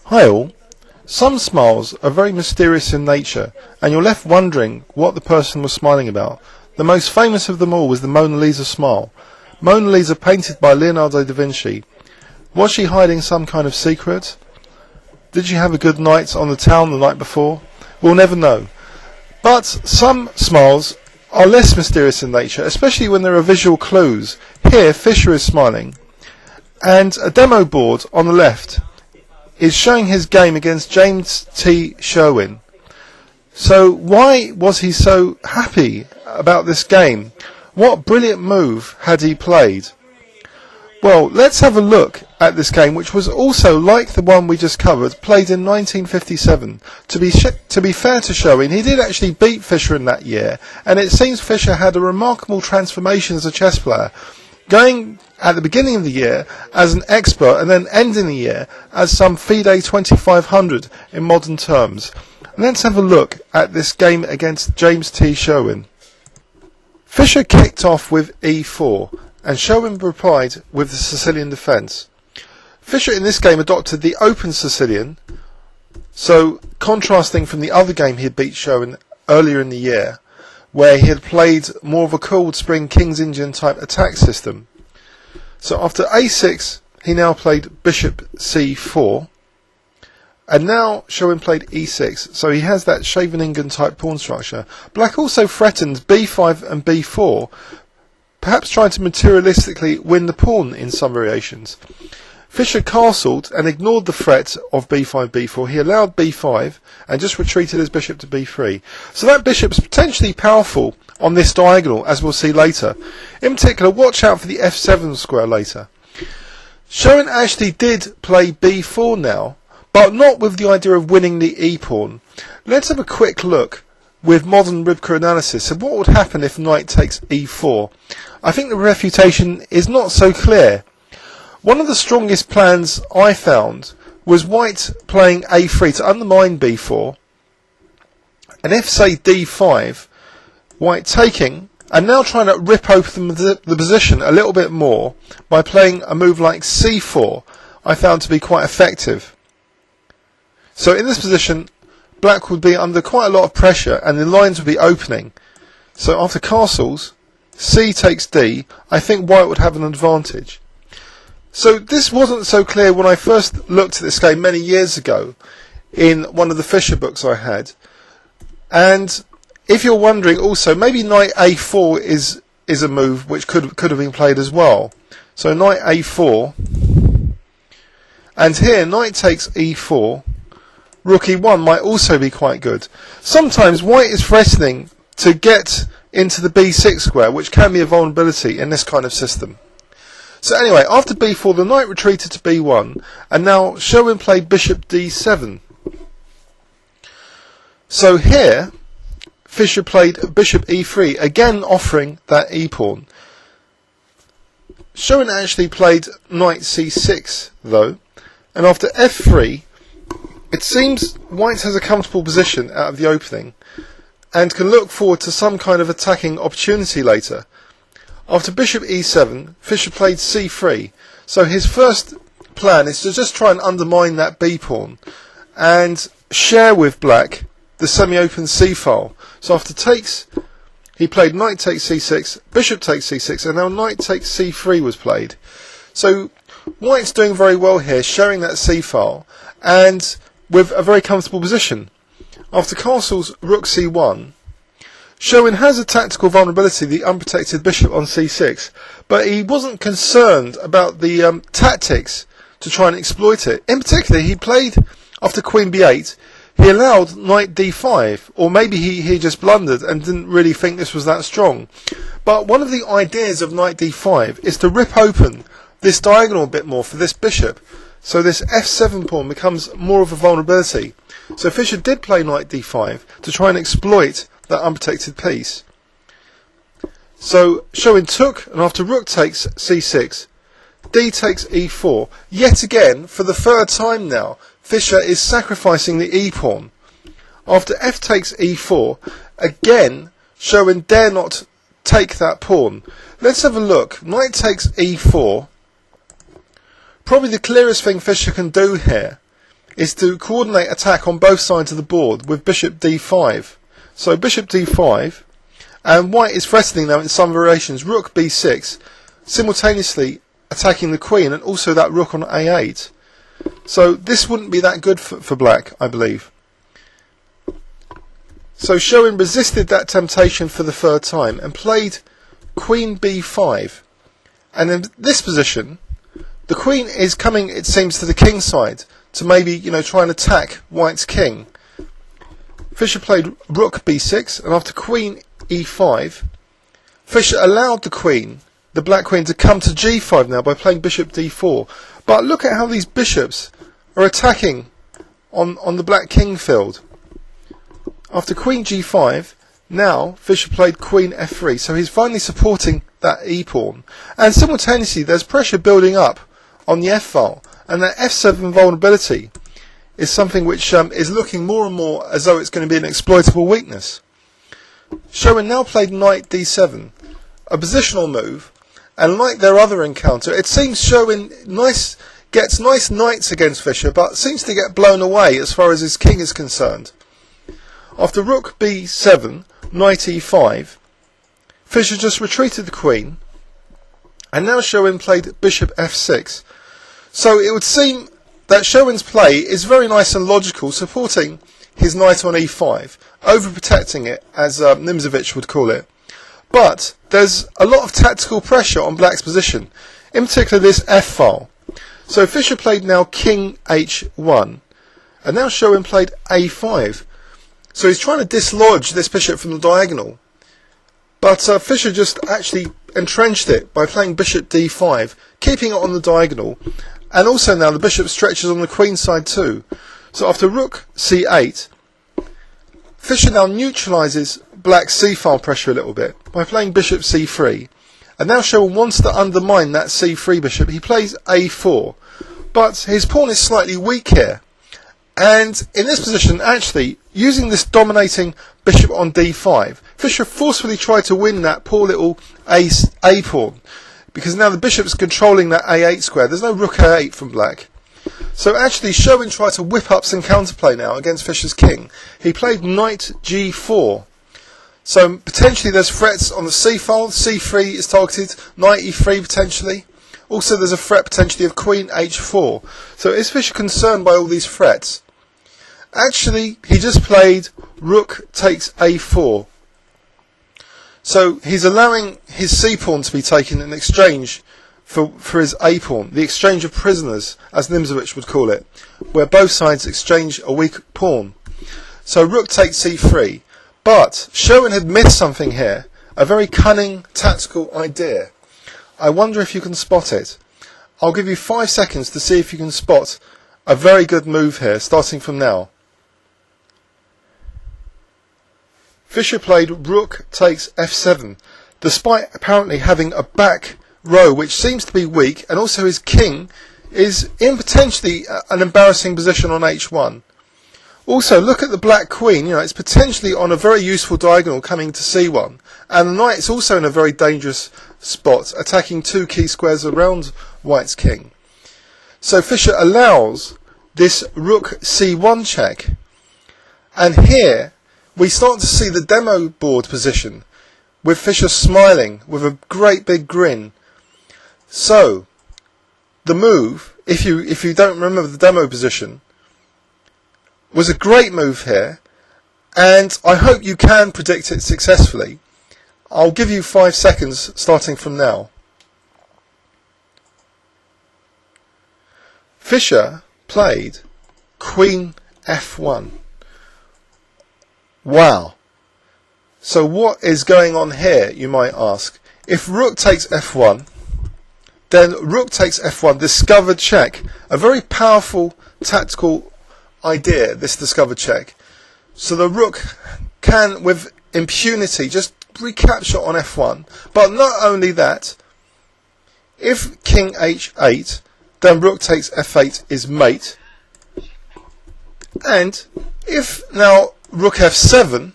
Hi all. Some smiles are very mysterious in nature, and you're left wondering what the person was smiling about. The most famous of them all was the Mona Lisa smile. Mona Lisa, painted by Leonardo da Vinci. Was she hiding some kind of secret? Did she have a good night on the town the night before? We'll never know. But some smiles are less mysterious in nature, especially when there are visual clues. Here, Fischer is smiling, and a demo board on the left is showing his game against James Sherwin. So why was he so happy about this game? What brilliant move had he played? Well, let's have a look at this game, which was also, like the one we just covered, played in 1957. To be fair to Sherwin, he did actually beat Fischer in that year, and it seems Fischer had a remarkable transformation as a chess player, going at the beginning of the year as an expert and then ending the year as some FIDE 2500 in modern terms. And let's have a look at this game against James Sherwin. Fischer kicked off with e4 and Sherwin replied with the Sicilian defence. Fischer in this game adopted the open Sicilian, so contrasting from the other game he had beat Sherwin earlier in the year, where he had played more of a cold spring King's Indian type attack system. So after a6 he now played bishop c4, and now Sherwin played e6, so he has that Scheveningen type pawn structure. Black also threatened b5 and b4, perhaps trying to materialistically win the pawn in some variations. Fischer castled and ignored the threat of b5, b4. He allowed b5 and just retreated his bishop to b3. So that bishop's potentially powerful on this diagonal, as we'll see later. In particular, watch out for the f7 square later. Sherwin actually did play b4 now, but not with the idea of winning the e-pawn. Let's have a quick look with modern Ribka analysis of what would happen if knight takes e4. I think the refutation is not so clear. One of the strongest plans I found was white playing a3 to undermine b4, and if, say, d5, white taking, and now trying to rip open the position a little bit more by playing a move like c4, I found to be quite effective. So in this position, black would be under quite a lot of pressure and the lines would be opening. So after castles, c takes d, I think white would have an advantage. So this wasn't so clear when I first looked at this game many years ago in one of the Fischer books I had. And if you're wondering also, maybe knight a4 is a move which could have been played as well. So knight a4, and here knight takes e4, rook e1 might also be quite good. Sometimes white is threatening to get into the b6 square, which can be a vulnerability in this kind of system. So anyway, after b4 the knight retreated to b1, and now Sherwin played bishop d7. So here Fischer played bishop e3, again offering that e-pawn. Sherwin actually played knight c6 though, and after f3 it seems white has a comfortable position out of the opening and can look forward to some kind of attacking opportunity later. After bishop e7, Fischer played c3, so his first plan is to just try and undermine that b-pawn and share with black the semi-open c-file. So after takes, he played knight takes c6, bishop takes c6, and now knight takes c3 was played. So white's doing very well here, sharing that c-file, and with a very comfortable position. After castles, rook c1, Sherwin has a tactical vulnerability, the unprotected bishop on c6, but he wasn't concerned about the tactics to try and exploit it. In particular, he played, after queen b8, he allowed knight d5, or maybe he just blundered and didn't really think this was that strong. But one of the ideas of knight d5 is to rip open this diagonal a bit more for this bishop, so this f7 pawn becomes more of a vulnerability. So Fischer did play knight d5 to try and exploit that unprotected piece. So Sherwin took, and after rook takes c6, d takes e4. Yet again, for the third time now, Fischer is sacrificing the e-pawn. After f takes e4, again Sherwin dare not take that pawn. Let's have a look. Knight takes e4. Probably the clearest thing Fischer can do here is to coordinate attack on both sides of the board with bishop d5. So bishop d5, and white is threatening now in some variations rook b6, simultaneously attacking the queen and also that rook on a8. So this wouldn't be that good for black, I believe. So Sherwin resisted that temptation for the third time and played queen b5. And in this position, the queen is coming, it seems, to the king side to maybe, try and attack white's king. Fischer played rook b6, and after queen e5, Fischer allowed the black queen, to come to g5 now by playing bishop d4. But look at how these bishops are attacking on the black king field. After queen g5, now Fischer played queen f3, so he's finally supporting that e-pawn. And simultaneously there's pressure building up on the f-file, and that f7 vulnerability is something which is looking more and more as though it's going to be an exploitable weakness. Sherwin now played knight d7, a positional move, and like their other encounter, it seems Sherwin gets nice knights against Fischer, but seems to get blown away as far as his king is concerned. After rook b7, knight e5, Fischer just retreated the queen, and now Sherwin played bishop f6. So it would seem that Sherwin's play is very nice and logical, supporting his knight on e5, overprotecting it, as Nimzowitsch would call it. But there's a lot of tactical pressure on black's position, in particular this f-file. So Fischer played now king h1, and now Sherwin played a5. So he's trying to dislodge this bishop from the diagonal. But Fischer just actually entrenched it by playing bishop d5, keeping it on the diagonal. And also now the bishop stretches on the queen side too. So after rook c8, Fischer now neutralises black's c-file pressure a little bit by playing bishop c3. And now Sherwin wants to undermine that c3 bishop. He plays a4. But his pawn is slightly weak here. And in this position, actually, using this dominating bishop on d5, Fischer forcefully tried to win that poor little a pawn, because now the bishop's controlling that a8 square. There's no rook a8 from black. So actually, Sherwin tried to whip up some counterplay now against Fischer's king. He played knight g4. So potentially there's threats on the c-file. c3 is targeted, knight e3 potentially. Also there's a threat potentially of queen h4. So is Fischer concerned by all these threats? Actually, he just played rook takes a4. So he's allowing his c-pawn to be taken in exchange for his a-pawn, the exchange of prisoners, as Nimzowitsch would call it, where both sides exchange a weak pawn. So rook takes c3. But Sherwin had missed something here, a very cunning tactical idea. I wonder if you can spot it. I'll give you 5 seconds to see if you can spot a very good move here, starting from now. Fischer played rook takes f7, despite apparently having a back row which seems to be weak, and also his king is in potentially an embarrassing position on h1. Also, look at the black queen, it's potentially on a very useful diagonal coming to c1, and the knight is also in a very dangerous spot, attacking 2 key squares around white's king. So Fischer allows this rook c1 check, and here we start to see the demo board position, with Fischer smiling with a great big grin. So, the move, if you don't remember the demo position, was a great move here, and I hope you can predict it successfully. I'll give you 5 seconds starting from now. Fischer played queen f1. Wow. So what is going on here, you might ask? If rook takes f1, then rook takes f1, discovered check. A very powerful tactical idea, this discovered check. So the rook can, with impunity, just recapture on f1. But not only that, if king h8, then rook takes f8 is mate. And if now rook f7,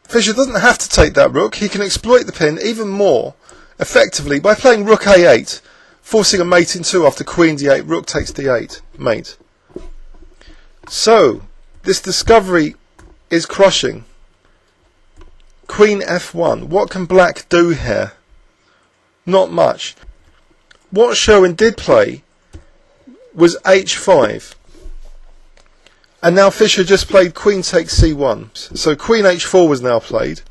Fischer doesn't have to take that rook. He can exploit the pin even more effectively by playing rook a8, forcing a mate in 2 after queen d8, rook takes d8, mate. So this discovery is crushing. Queen f1. What can black do here? Not much. What Sherwin did play was h5. And now Fischer just played queen takes c1. So queen h4 was now played.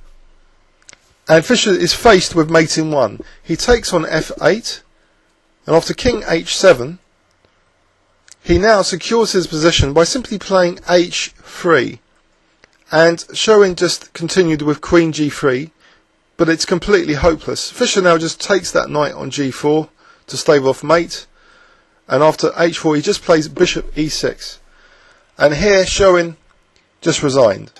And Fischer is faced with mate in 1. He takes on f8. And after king h7, he now secures his position by simply playing h3. And Sherwin just continued with queen g3, but it's completely hopeless. Fischer now just takes that knight on g4 to stave off mate, and after h4 he just plays bishop e6. And here Sherwin just resigned.